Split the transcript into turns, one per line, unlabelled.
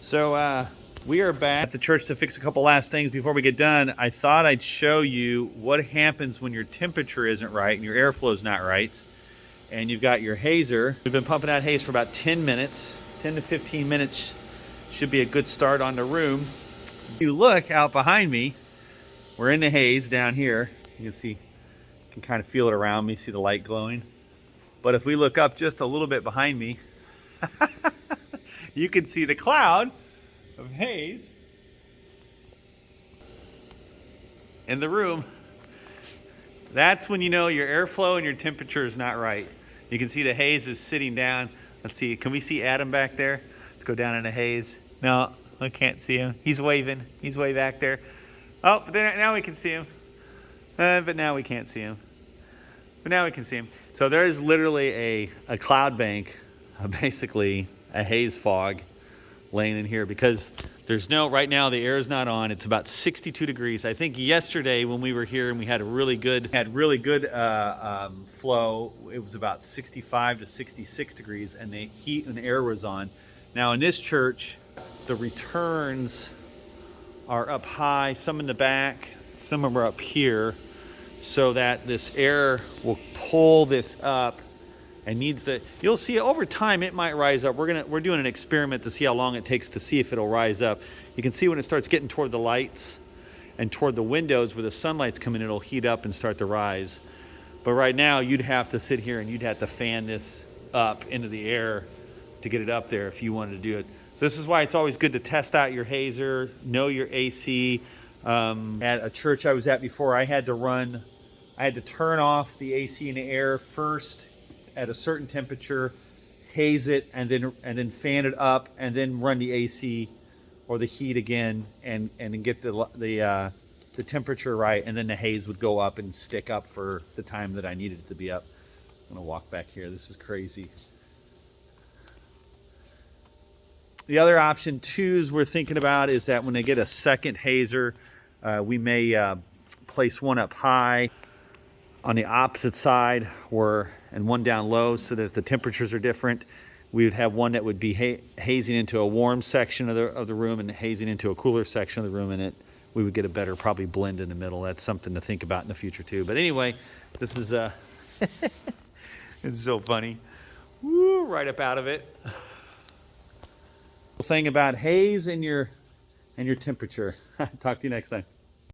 So we are back at the church to fix a couple last things before we get done. I thought I'd show you what happens when your temperature isn't right and your airflow is not right. And you've got your hazer. We've been pumping out haze for about 10 minutes. 10 to 15 minutes should be a good start on the room. If you look out behind me, we're in the haze down here. You can see, you can kind of feel it around me, see the light glowing. But if we look up just a little bit behind me, you can see the cloud of haze in the room. That's when you know your airflow and your temperature is not right. You can see the haze is sitting down. Let's see, can we see Adam back there? Let's go down in the haze. No, I can't see him. He's waving. He's way back there. Oh, but now we can see him. But now we can't see him. But now we can see him. So there is literally a cloud bank, basically a haze fog laying in here because there's no, right now the air is not on. It's about 62 degrees. I think yesterday when we were here and we had really good flow, it was about 65 to 66 degrees and the heat and the air was on. Now in this church, the returns are up high, some in the back, some of them are up here, so that this air will pull this up and needs to, you'll see over time it might rise up. We're doing an experiment to see how long it takes to see if it'll rise up. You can see when it starts getting toward the lights and toward the windows where the sunlight's coming, it'll heat up and start to rise. But right now you'd have to sit here and you'd have to fan this up into the air to get it up there if you wanted to do it. So this is why it's always good to test out your hazer, know your AC. At a church I was at before, I had to turn off the AC in the air first at a certain temperature, haze it, and then fan it up, and then run the AC or the heat again, and then get the temperature right, and then the haze would go up and stick up for the time that I needed it to be up. I'm gonna walk back here. This is crazy. The other option too is we're thinking about is that when they get a second hazer, we may place one up high on the opposite side and one down low so that if the temperatures are different, we would have one that would be hazing into a warm section of the room and hazing into a cooler section of the room, and we would get a better probably blend in the middle. That's something to think about in the future too. But anyway, this is it's so funny. Woo, right up out of it. The thing about haze and your temperature. Talk to you next time.